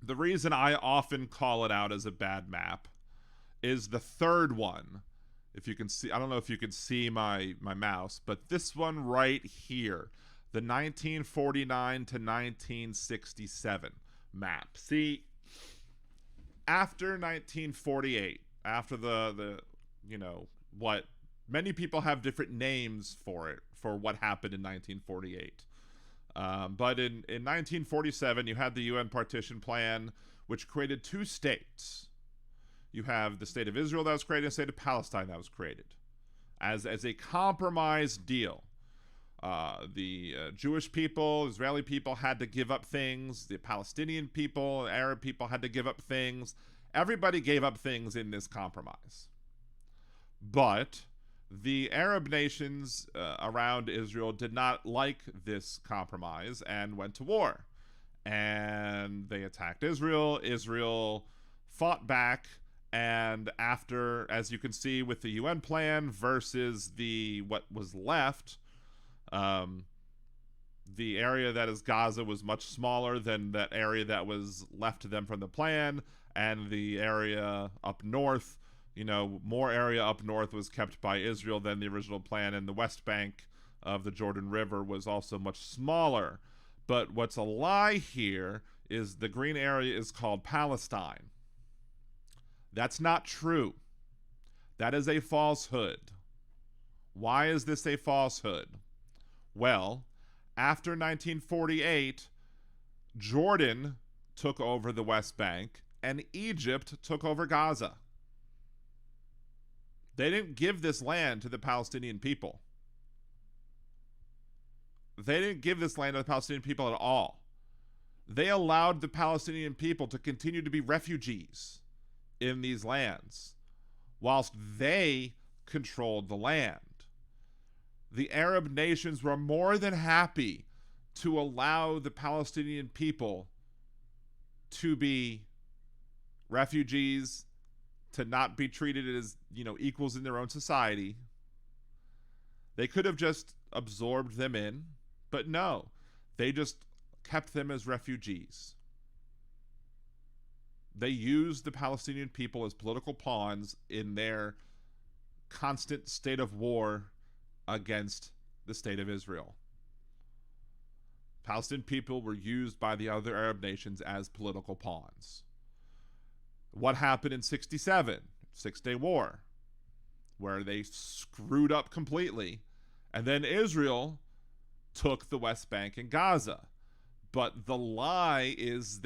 The reason I often call it out as a bad map is the third one. If you can see, I don't know if you can see my mouse, but this one right here, the 1949 to 1967 map. See, after 1948, after the what many people have different names for it, for what happened in 1948. But in 1947, you had the UN partition plan, which created two states. You have the state of Israel that was created and the state of Palestine that was created as a compromise deal. The Jewish people, Israeli people had to give up things. The Palestinian people, Arab people had to give up things. Everybody gave up things in this compromise. But the Arab nations around Israel did not like this compromise and went to war. And they attacked Israel. Israel fought back. And after, as you can see with the UN plan versus what was left, the area that is Gaza was much smaller than that area that was left to them from the plan, and the area up north, more area up north was kept by Israel than the original plan, and the West Bank of the Jordan River was also much smaller. But what's a lie here is the green area is called Palestine. That's not true. That is a falsehood. Why is this a falsehood? Well, after 1948, Jordan took over the West Bank and Egypt took over Gaza. They didn't give this land to the Palestinian people. They didn't give this land to the Palestinian people at all. They allowed the Palestinian people to continue to be refugees in these lands whilst they controlled the land. The Arab nations were more than happy to allow the Palestinian people to be refugees, to not be treated as, equals in their own society. They could have just absorbed them in, but no, they just kept them as refugees. They used the Palestinian people as political pawns in their constant state of war against the state of Israel. Palestinian people were used by the other Arab nations as political pawns. What happened in 67? Six-Day War, where they screwed up completely, and then Israel took the West Bank and Gaza. But the lie is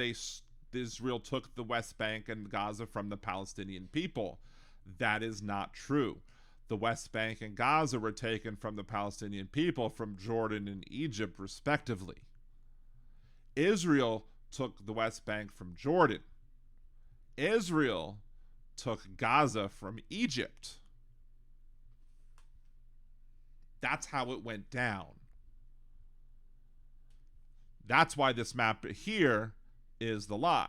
Israel took the West Bank and Gaza from the Palestinian people. That is not true. The West Bank and Gaza were taken from the Palestinian people from Jordan and Egypt, respectively. Israel took the West Bank from Jordan. Israel took Gaza from Egypt. That's how it went down. That's why this map here is the lie.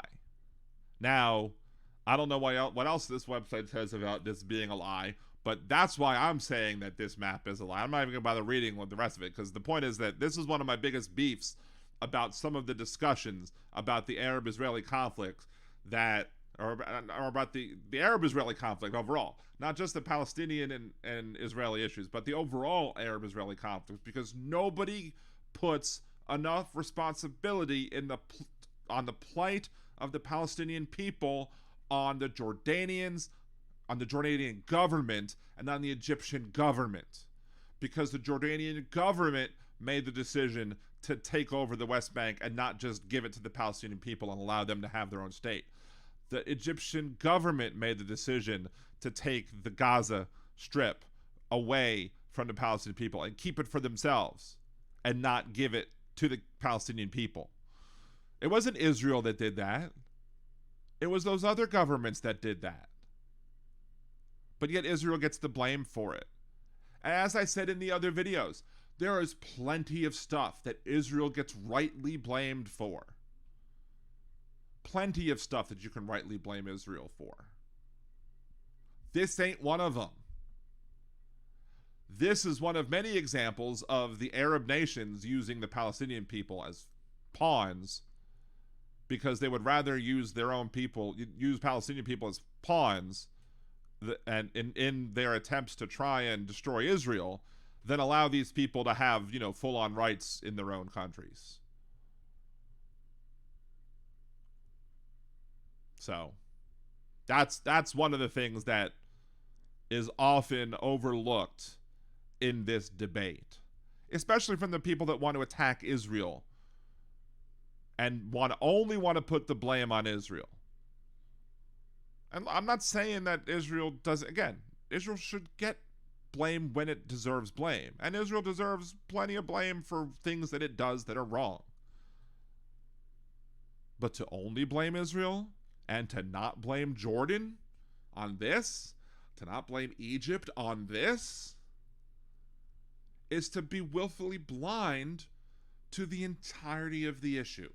Now, I don't know what else this website says about this being a lie, but that's why I'm saying that this map is a lie. I'm not even going to bother reading the rest of it, because the point is that this is one of my biggest beefs about some of the discussions about the Arab-Israeli conflict or about the Arab-Israeli conflict overall. Not just the Palestinian and Israeli issues, but the overall Arab-Israeli conflict, because nobody puts enough responsibility on the plight of the Palestinian people on the Jordanians, on the Jordanian government, and on the Egyptian government. Because the Jordanian government made the decision to take over the West Bank and not just give it to the Palestinian people and allow them to have their own state. The Egyptian government made the decision to take the Gaza Strip away from the Palestinian people and keep it for themselves and not give it to the Palestinian people. It wasn't Israel that did that. It was those other governments that did that. But yet Israel gets the blame for it. As I said in the other videos, there is plenty of stuff that Israel gets rightly blamed for. Plenty of stuff that you can rightly blame Israel for. This ain't one of them. This is one of many examples of the Arab nations using the Palestinian people as pawns because they would rather use their own people, use Palestinian people as pawns, and in their attempts to try and destroy Israel, than allow these people to have, full-on rights in their own countries. So that's one of the things that is often overlooked in this debate, especially from the people that want to attack Israel and only want to put the blame on Israel. And I'm not saying that Israel doesn't. Again, Israel should get blame when it deserves blame, and Israel deserves plenty of blame for things that it does that are wrong. But to only blame Israel and to not blame Jordan on this, to not blame Egypt on this, is to be willfully blind to the entirety of the issue.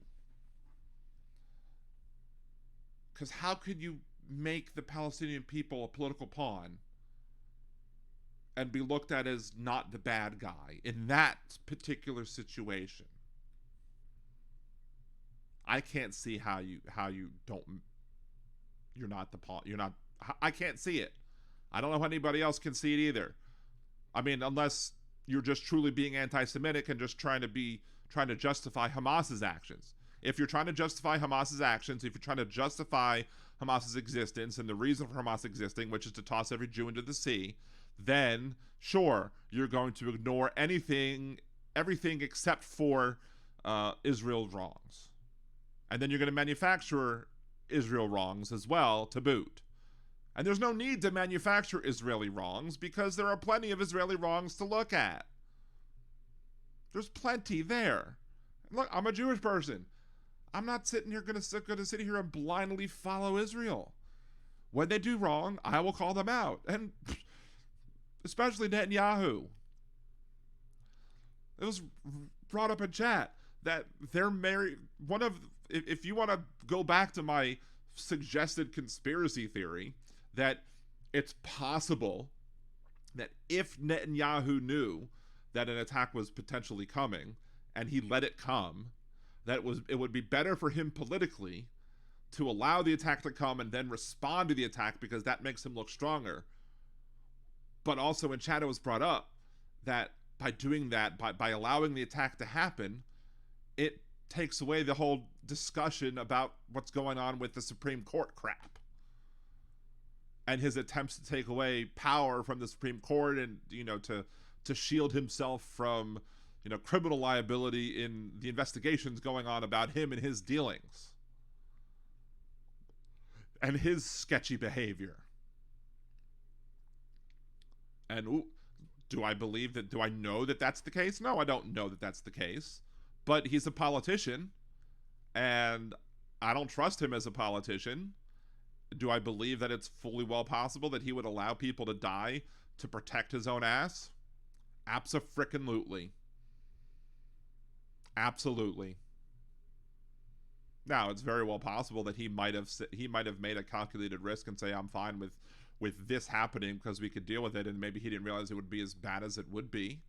Because how could you make the Palestinian people a political pawn and be looked at as not the bad guy in that particular situation? I can't see how you don't, you're not the pawn. You're not. I can't see it. I don't know how anybody else can see it either. I mean, unless you're just truly being anti-Semitic and just trying to justify Hamas's actions. If you're trying to justify Hamas's actions, if you're trying to justify Hamas's existence and the reason for Hamas existing, which is to toss every Jew into the sea, then sure, you're going to ignore everything except for Israel's wrongs. And then you're going to manufacture Israel wrongs as well to boot. And there's no need to manufacture Israeli wrongs because there are plenty of Israeli wrongs to look at. There's plenty there. Look, I'm a Jewish person. I'm not sitting here going to sit here and blindly follow Israel. When they do wrong, I will call them out. And especially Netanyahu. It was brought up in chat that they're married. If you want to go back to my suggested conspiracy theory, that it's possible that if Netanyahu knew that an attack was potentially coming and he let it come, it would be better for him politically to allow the attack to come and then respond to the attack because that makes him look stronger. But also in chat it was brought up that by doing that, by allowing the attack to happen, it takes away the whole discussion about what's going on with the Supreme Court crap. And his attempts to take away power from the Supreme Court and, to shield himself from, criminal liability in the investigations going on about him and his dealings. And his sketchy behavior. And do I know that that's the case? No, I don't know that that's the case. But he's a politician, and I don't trust him as a politician. Do I believe that it's fully well possible that he would allow people to die to protect his own ass? Abso-frickin-lutely. Absolutely. Now, it's very well possible that he might have made a calculated risk and say, I'm fine with this happening because we could deal with it, and maybe he didn't realize it would be as bad as it would be.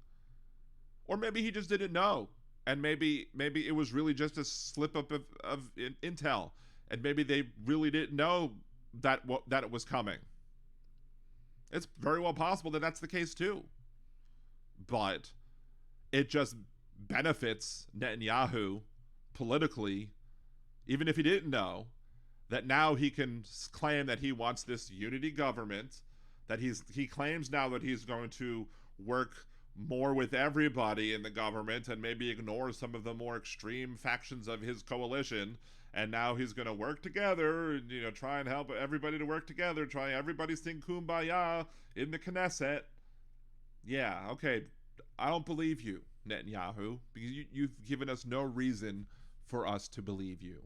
Or maybe he just didn't know. And maybe it was really just a slip up of intel. And maybe they really didn't know that it was coming. It's very well possible that that's the case too. But it just benefits Netanyahu politically, even if he didn't know, that now he can claim that he wants this unity government, that he claims now that he's going to work more with everybody in the government and maybe ignore some of the more extreme factions of his coalition, and now he's going to work together and try and help everybody to work together, try everybody sing Kumbaya in the Knesset. Yeah, okay, I don't believe you, Netanyahu, because you've given us no reason for us to believe you.